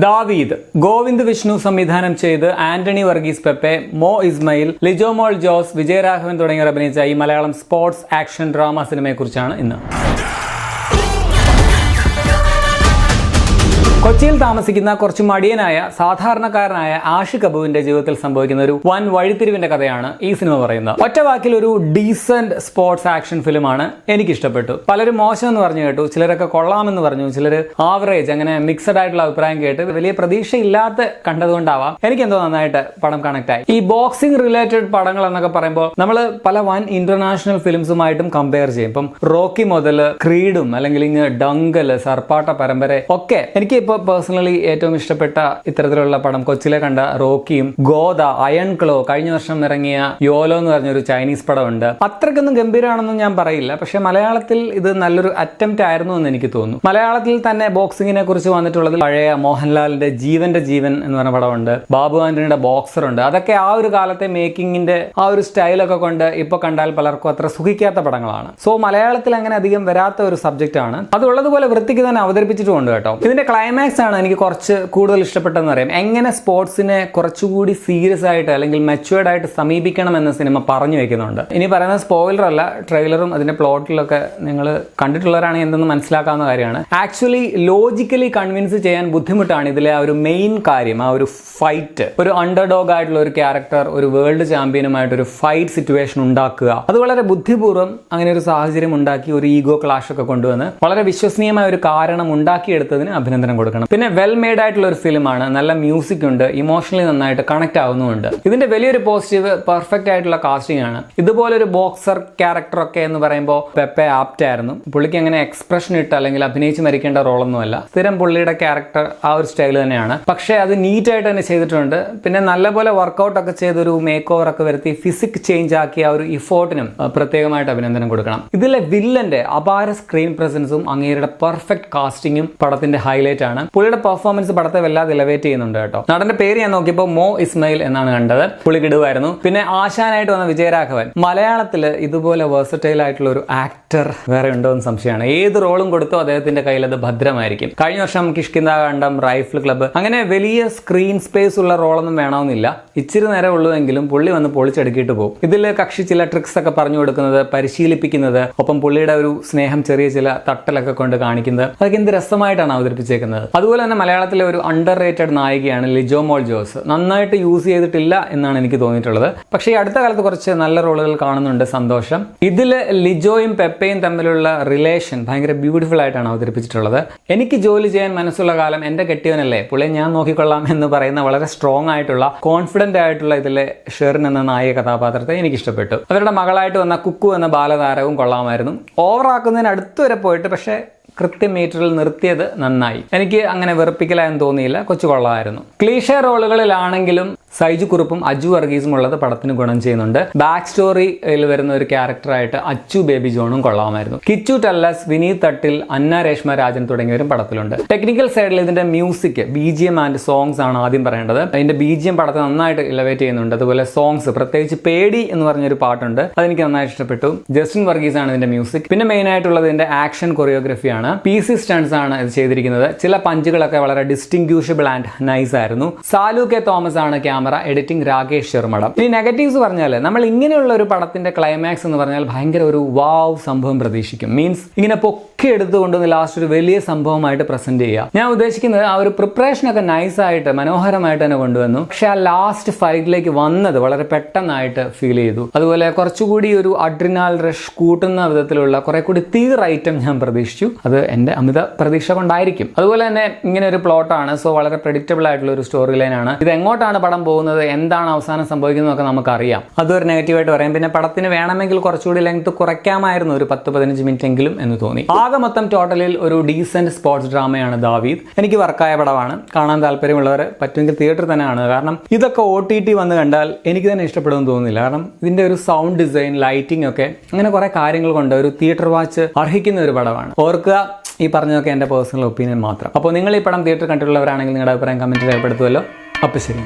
ദാവീദ് ഗോവിന്ദ് വിഷ്ണു സംവിധാനം ചെയ്ത് ആന്റണി വർഗീസ് പെപ്പെ, മോ ഇസ്മയിൽ, ലിജോ മോൾ ജോസ്, വിജയരാഘവൻ തുടങ്ങിയവർ അഭിനയിച്ച ഈ മലയാളം സ്പോർട്സ് ആക്ഷൻ ഡ്രാമ സിനിമയെക്കുറിച്ചാണ് ഇന്ന്. കൊച്ചിയിൽ താമസിക്കുന്ന കുറച്ച് മടിയനായ സാധാരണക്കാരനായ ആഷിഖ് അബുവിന്റെ ജീവിതത്തിൽ സംഭവിക്കുന്ന ഒരു വൻ വഴിത്തിരിവിന്റെ കഥയാണ് ഈ സിനിമ പറയുന്നത്. ഒറ്റ വാക്കിൽ ഒരു ഡീസന്റ് സ്പോർട്സ് ആക്ഷൻ ഫിലിമാണ്. എനിക്ക് ഇഷ്ടപ്പെട്ടു. പലരും മോശം എന്ന് പറഞ്ഞു കേട്ടു, ചിലരൊക്കെ കൊള്ളാമെന്ന് പറഞ്ഞു, ചിലർ ആവറേജ്, അങ്ങനെ മിക്സഡ് ആയിട്ടുള്ള അഭിപ്രായം കേട്ട് വലിയ പ്രതീക്ഷയില്ലാത്ത കണ്ടതുകൊണ്ടാവാം എനിക്കെന്തോ നന്നായിട്ട് പടം കണക്ട് ആയി. ഈ ബോക്സിംഗ് റിലേറ്റഡ് പടങ്ങൾ എന്നൊക്കെ പറയുമ്പോൾ നമ്മൾ പല വൻ ഇന്റർനാഷണൽ ഫിലിംസുമായിട്ടും കമ്പയർ ചെയ്യും. ഇപ്പം റോക്കി മുതൽ ക്രീഡും അല്ലെങ്കിൽ ഡങ്കല്, സർപ്പാട്ട പരമ്പര ഒക്കെ എനിക്ക് പേഴ്സണലി ഏറ്റവും ഇഷ്ടപ്പെട്ട ഇത്തരത്തിലുള്ള പടം കൊച്ചിയിലെ കണ്ട റോക്കിയും, ഗോദ, അയൺ ക്ലോ, കഴിഞ്ഞ വർഷം ഇറങ്ങിയ യോലോ എന്ന് പറഞ്ഞൊരു ചൈനീസ് പടമുണ്ട്. അത്രയ്ക്കൊന്നും ഗംഭീരമാണെന്നും ഞാൻ പറയില്ല, പക്ഷെ മലയാളത്തിൽ ഇത് നല്ലൊരു അറ്റംപ്റ്റ് ആയിരുന്നു എന്ന് എനിക്ക് തോന്നുന്നു. മലയാളത്തിൽ തന്നെ ബോക്സിങ്ങിനെ കുറിച്ച് വന്നിട്ടുള്ളത് പഴയ മോഹൻലാലിന്റെ ജീവന്റെ ജീവൻ എന്ന് പറഞ്ഞ പടമുണ്ട്, ബാബു ആന്റണിയുടെ ബോക്സർ ഉണ്ട്. അതൊക്കെ ആ ഒരു കാലത്തെ മേക്കിങ്ങിന്റെ ആ ഒരു സ്റ്റൈലൊക്കെ കൊണ്ട് ഇപ്പൊ കണ്ടാൽ പലർക്കും അത്ര സുഖിക്കാത്ത പടങ്ങളാണ്. സോ മലയാളത്തിൽ അങ്ങനെ അധികം വരാത്ത ഒരു സബ്ജക്റ്റ് ആണ്. അത് ഉള്ളതുപോലെ വൃത്തിക്ക് തന്നെ അവതരിപ്പിച്ചിട്ടുണ്ട് കേട്ടോ. ഇതിന്റെ ക്ലൈമാക്സ് ആണ് എനിക്ക് കുറച്ച് കൂടുതൽ ഇഷ്ടപ്പെട്ടെന്ന് പറയാം. എങ്ങനെ സ്പോർട്സിനെ കുറച്ചുകൂടി സീരിയസ് ആയിട്ട് അല്ലെങ്കിൽ മെച്യൂർഡ് ആയിട്ട് സമീപിക്കണം എന്ന സിനിമ പറഞ്ഞു വെക്കുന്നുണ്ട്. ഇനി പറയുന്നത് സ്പോയിലർ അല്ല, ട്രെയിലറും അതിന്റെ പ്ലോട്ടിലൊക്കെ നിങ്ങൾ കണ്ടിട്ടുള്ളവരാണെങ്കിൽ എന്തെന്ന് മനസ്സിലാക്കാവുന്ന കാര്യമാണ്. ആക്ച്വലി ലോജിക്കലി കൺവിൻസ് ചെയ്യാൻ ബുദ്ധിമുട്ടാണ് ഇതിലെ ആ ഒരു മെയിൻ കാര്യം, ആ ഒരു ഫൈറ്റ്. ഒരു അണ്ടർഡോഗ് ആയിട്ടുള്ള ഒരു ക്യാരക്ടർ ഒരു വേൾഡ് ചാമ്പ്യനുമായിട്ട് ഒരു ഫൈറ്റ് സിറ്റുവേഷൻ ഉണ്ടാക്കുക, അത് വളരെ ബുദ്ധിപൂർവ്വം അങ്ങനെ ഒരു സാഹചര്യം ഉണ്ടാക്കി ഒരു ഈഗോ ക്ലാഷ് ഒക്കെ കൊണ്ടുവന്ന് വളരെ വിശ്വസനീയമായ ഒരു കാരണം ഉണ്ടാക്കിയെടുത്തതിന് അഭിനന്ദനം കൊടുക്കണം. പിന്നെ വെൽ മെയ്ഡ് ആയിട്ടുള്ള ഒരു ഫിലിമാണ്. നല്ല മ്യൂസിക് ഉണ്ട്, ഇമോഷണലി നന്നായിട്ട് കണക്ട് ആവുന്നുമുണ്ട്. ഇതിന്റെ വലിയൊരു പോസിറ്റീവ് പെർഫെക്റ്റ് ആയിട്ടുള്ള കാസ്റ്റിംഗ് ആണ്. ഇതുപോലൊരു ബോക്സർ ക്യാരക്ടർ ഒക്കെ എന്ന് പറയുമ്പോൾ പെപ്പെ ആപ്റ്റ് ആയിരുന്നു. പുള്ളിക്ക് അങ്ങനെ എക്സ്പ്രഷൻ ഇട്ട് അല്ലെങ്കിൽ അഭിനയിച്ച് മരിക്കേണ്ട റോളൊന്നുമല്ല. സ്ഥിരം പുള്ളിയുടെ ക്യാരക്ടർ ആ ഒരു സ്റ്റൈൽ തന്നെയാണ്. പക്ഷേ അത് നീറ്റ് ആയിട്ട് തന്നെ ചെയ്തിട്ടുണ്ട്. പിന്നെ നല്ലപോലെ വർക്കൗട്ട് ഒക്കെ ചെയ്തൊരു മേക്ക് ഓവർ ഒക്കെ വരുത്തി ഫിസിക് ചേഞ്ച് ആക്കിയ ആ ഒരു ഇഫോർട്ടിനും പ്രത്യേകമായിട്ട് അഭിനന്ദനം കൊടുക്കണം. ഇതിലെ വില്ലന്റെ അപാര സ്ക്രീൻ പ്രസൻസും അങ്ങേരുടെ പെർഫെക്റ്റ് കാസ്റ്റിംഗും പടത്തിന്റെ ഹൈലൈറ്റ് ആണ്. പുള്ളിയുടെ പെർഫോമൻസ് പടത്തെ വല്ലാതെ എലവേറ്റ് ചെയ്യുന്നുണ്ട് കേട്ടോ. നടന്റെ പേര് ഞാൻ നോക്കിയപ്പോൾ മോ ഇസ്മയിൽ എന്നാണ് കണ്ടത്. പുള്ളി കിടുവായിരുന്നു. പിന്നെ ആശാനായിട്ട് വന്ന വിജയരാഘവൻ. മലയാളത്തിൽ ഇതുപോലെ വേഴ്സറ്റൈൽ ആയിട്ടുള്ള ഒരു ആക്ടർ വേറെ ഉണ്ടോ എന്ന് സംശയമാണ്. ഏത് റോളും കൊടുത്തോ അദ്ദേഹത്തിന്റെ കയ്യിൽ അത് ഭദ്രമായിരിക്കും. കഴിഞ്ഞ വർഷം കിഷ്കിന്ധാകാന്ഡം, റൈഫിൾ ക്ലബ്ബ്, അങ്ങനെ വലിയ സ്ക്രീൻ സ്പേസ് ഉള്ള റോളൊന്നും വേണമെന്നില്ല. ഇച്ചിരി നേരം ഉള്ളുവെങ്കിലും പുള്ളി വന്ന് പൊളിച്ചെടുക്കിയിട്ട് പോകും. ഇതിൽ കക്ഷി ചില ട്രിക്സ് ഒക്കെ പറഞ്ഞു കൊടുക്കുന്നത്, പരിശീലിപ്പിക്കുന്നത്, ഒപ്പം പുള്ളിയുടെ ഒരു സ്നേഹം ചെറിയ ചില തട്ടലൊക്കെ കൊണ്ട് കാണിക്കുന്നത്, അതൊക്കെ എന്ത് രസമായിട്ടാണ് അവതരിപ്പിച്ചേക്കുന്നത്. അതുപോലെ തന്നെ മലയാളത്തിലെ ഒരു അണ്ടർ റേറ്റഡ് നായികയാണ് ലിജോ മോൾ ജോസ്. നന്നായിട്ട് യൂസ് ചെയ്തിട്ടില്ല എന്നാണ് എനിക്ക് തോന്നിയിട്ടുള്ളത്. പക്ഷേ ഈ അടുത്ത കാലത്ത് കുറച്ച് നല്ല റോളുകൾ കാണുന്നുണ്ട്, സന്തോഷം. ഇതിൽ ലിജോയും പെപ്പയും തമ്മിലുള്ള റിലേഷൻ ഭയങ്കര ബ്യൂട്ടിഫുൾ ആയിട്ടാണ് അവതരിപ്പിച്ചിട്ടുള്ളത്. എനിക്ക് ജോലി ചെയ്യാൻ മനസ്സുള്ള കാലം എൻ്റെ കെട്ടിയവനല്ലേ, പുള്ളിയെ ഞാൻ നോക്കിക്കൊള്ളാം എന്ന് പറയുന്ന വളരെ സ്ട്രോങ് ആയിട്ടുള്ള, കോൺഫിഡന്റ് ആയിട്ടുള്ള ഇതിലെ ഷെറിൻ എന്ന നായിക കഥാപാത്രത്തെ എനിക്ക് ഇഷ്ടപ്പെട്ടു. അവരുടെ മകളായിട്ട് വന്ന കുക്കു എന്ന ബാലതാരവും കൊള്ളാമായിരുന്നു. ഓവറാക്കുന്നതിന് അടുത്തുവരെ പോയിട്ട് പക്ഷേ കൃത്യമീറ്ററിൽ നിർത്തിയത് നന്നായി. എനിക്ക് അങ്ങനെ വെറുപ്പിക്കലായെന്ന് തോന്നിയില്ല, കൊച്ചു കൊള്ളാമായിരുന്നു. ക്ലീഷേ റോളുകളിലാണെങ്കിലും സൈജു കുറുപ്പും അജു വർഗീസും ഉള്ളത് പടത്തിന് ഗുണം ചെയ്യുന്നുണ്ട്. ബാക്ക് സ്റ്റോറിയിൽ വരുന്ന ഒരു ക്യാരക്ടറായിട്ട് അച്ചു ബേബി ജോണും കൊള്ളാമായിരുന്നു. കിച്ചു ടല്ലസ്, വിനീത് തട്ടിൽ, അന്ന രേഷ്മ രാജൻ തുടങ്ങിയവരും പടത്തിലുണ്ട്. ടെക്നിക്കൽ സൈഡിൽ ഇതിന്റെ മ്യൂസിക്, BGM ആൻഡ് സോങ്സ് ആണ് ആദ്യം പറയേണ്ടത്. അതിന്റെ BGM പടത്തെ നന്നായിട്ട് ഇലവേറ്റ് ചെയ്യുന്നുണ്ട്. അതുപോലെ സോങ്സ്, പ്രത്യേകിച്ച് പേടി എന്ന് പറഞ്ഞൊരു പാട്ടുണ്ട്, അതെനിക്ക് നന്നായിട്ട് ഇഷ്ടപ്പെട്ടു. ജസ്റ്റിൻ വർഗീസ് ആണ് ഇതിന്റെ മ്യൂസിക്. പിന്നെ മെയിൻ ആയിട്ടുള്ളത് ഇതിന്റെ ആക്ഷൻ കൊറിയോഗ്രഫിയാണ്. PC സ്റ്റൺസ് ആണ് ഇത് ചെയ്തിരിക്കുന്നത്. ചില പഞ്ചുകളൊക്കെ വളരെ ഡിസ്റ്റിങ്ക്യൂഷബിൾ ആൻഡ് നൈസ് ആയിരുന്നു. സാലു കെ തോമസ് ആണ് ക്യാമറ, എഡിറ്റിംഗ് രാകേഷ് ശർമ്മടം. ഇനി നെഗറ്റീവ്സ് പറഞ്ഞാൽ, നമ്മൾ ഇങ്ങനെയുള്ള ഒരു പടത്തിന്റെ ക്ലൈമാക്സ് എന്ന് പറഞ്ഞാൽ ഭയങ്കര ഒരു വാവ് സംഭവം പ്രതീക്ഷിക്കും. മീൻസ് ഇങ്ങനെ പൊക്കി എടുത്തുകൊണ്ടുവന്ന് ലാസ്റ്റ് ഒരു വലിയ സംഭവമായിട്ട് പ്രസന്റ് ചെയ്യുക. ഞാൻ ഉദ്ദേശിക്കുന്നത് ആ ഒരു പ്രിപ്പറേഷനൊക്കെ നൈസായിട്ട് മനോഹരമായിട്ട് തന്നെ കൊണ്ടുവന്നു. പക്ഷെ ആ ലാസ്റ്റ് ഫൈറ്റിലേക്ക് വന്നത് വളരെ പെട്ടെന്നായിട്ട് ഫീൽ ചെയ്തു. അതുപോലെ കുറച്ചുകൂടി ഒരു അഡ്രിനാൽ റഷ് കൂട്ടുന്ന വിധത്തിലുള്ള കുറെ കൂടി തീർ ഐറ്റം ഞാൻ പ്രതീക്ഷിച്ചു. അത് എൻ്റെ അമിത പ്രതീക്ഷ കൊണ്ടായിരിക്കും. അതുപോലെ തന്നെ ഇങ്ങനെ ഒരു പ്ലോട്ടാണ്. സോ വളരെ പ്രെഡിക്റ്റബിൾ ആയിട്ടുള്ള ഒരു സ്റ്റോറി ലൈനാണ്. ഇത് എങ്ങോട്ടാണ് പടം പോകുന്നത്, എന്താണ് അവസാനം സംഭവിക്കുന്നതൊക്കെ നമുക്കറിയാം. അതൊരു നെഗറ്റീവായിട്ട് പറയാം. പിന്നെ പടത്തിന് വേണമെങ്കിൽ കുറച്ചുകൂടി ലെങ്ത് കുറയ്ക്കാമായിരുന്നു, ഒരു 10-15 മിനിറ്റ് എങ്കിലും എന്ന് തോന്നി. ആകെ മൊത്തം ടോട്ടലിൽ ഒരു ഡീസന്റ് സ്പോർട്സ് ഡ്രാമയാണ് ദാവീദ്. എനിക്ക് വർക്കായ പടമാണ്. കാണാൻ താല്പര്യമുള്ളവർ പറ്റുമെങ്കിൽ തിയേറ്ററിൽ തന്നെ ആണ്. കാരണം ഇതൊക്കെ OTT വന്ന് കണ്ടാൽ എനിക്ക് തന്നെ ഇഷ്ടപ്പെടുമെന്ന് തോന്നുന്നില്ല. കാരണം ഇതിന്റെ ഒരു സൗണ്ട് ഡിസൈൻ, ലൈറ്റിംഗ് ഒക്കെ അങ്ങനെ കുറെ കാര്യങ്ങൾ കൊണ്ട് ഒരു തിയേറ്റർ വാച്ച് അർഹിക്കുന്ന ഒരു പടമാണ്. ഓർക്കുക, ഈ പറഞ്ഞതൊക്കെ എൻ്റെ പേഴ്സണൽ ഒപ്പീനിയൻ മാത്രം. അപ്പോൾ നിങ്ങൾ ഈ പടം തിയേറ്റർ കണ്ടിട്ടുള്ളവരാണെങ്കിൽ നിങ്ങളുടെ അഭിപ്രായം കമൻറ്റ് രേഖപ്പെടുത്തുമല്ലോ. അപ്പോൾ ശരി.